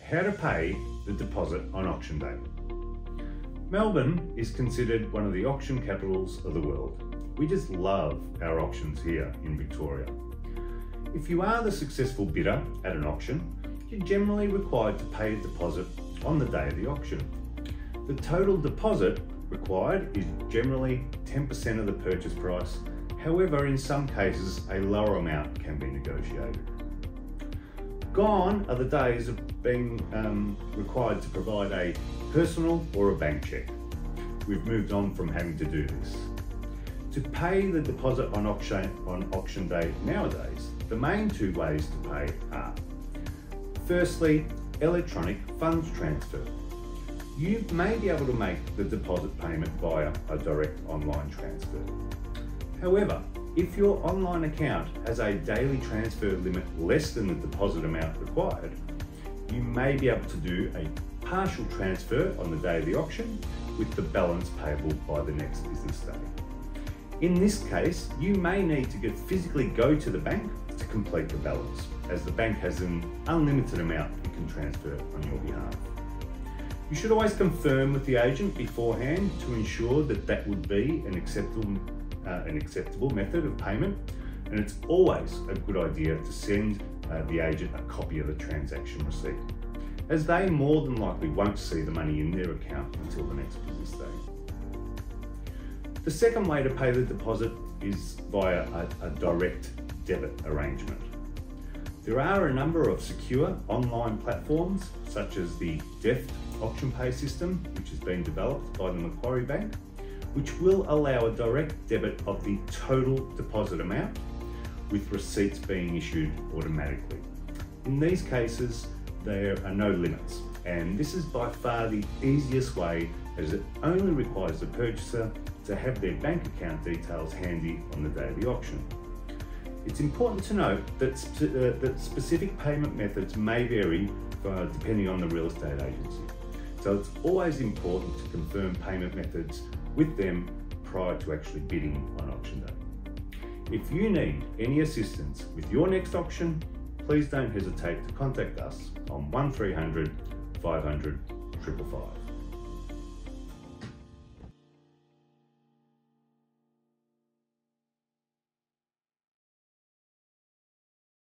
how to pay the deposit on auction day. Melbourne is considered one of the auction capitals of the world. We just love our auctions here in Victoria. If you are the successful bidder at an auction, you're generally required to pay a deposit on the day of the auction. The total deposit required is generally 10% of the purchase price. However, in some cases, a lower amount can be negotiated. Gone are the days of being required to provide a personal or a bank cheque. We've moved on from having to do this. To pay the deposit on auction day nowadays, the main two ways to pay are: firstly, electronic funds transfer. You may be able to make the deposit payment via a direct online transfer. However, if your online account has a daily transfer limit less than the deposit amount required, you may be able to do a partial transfer on the day of the auction with the balance payable by the next business day. In this case, you may need to physically go to the bank to complete the balance, as the bank has an unlimited amount it can transfer on your behalf. You should always confirm with the agent beforehand to ensure that that would be an acceptable method of payment, and it's always a good idea to send the agent a copy of the transaction receipt, as they more than likely won't see the money in their account until the next business day. The second way to pay the deposit is via a direct debit arrangement. There are a number of secure online platforms, such as the Deft Auction Pay system, which has been developed by the Macquarie Bank, which will allow a direct debit of the total deposit amount, with receipts being issued automatically. In these cases, there are no limits, and this is by far the easiest way, as it only requires the purchaser to have their bank account details handy on the day of the auction. It's important to note that specific payment methods may vary depending on the real estate agency. So it's always important to confirm payment methods with them prior to actually bidding on auction day. If you need any assistance with your next auction, please don't hesitate to contact us on 1300 500 555.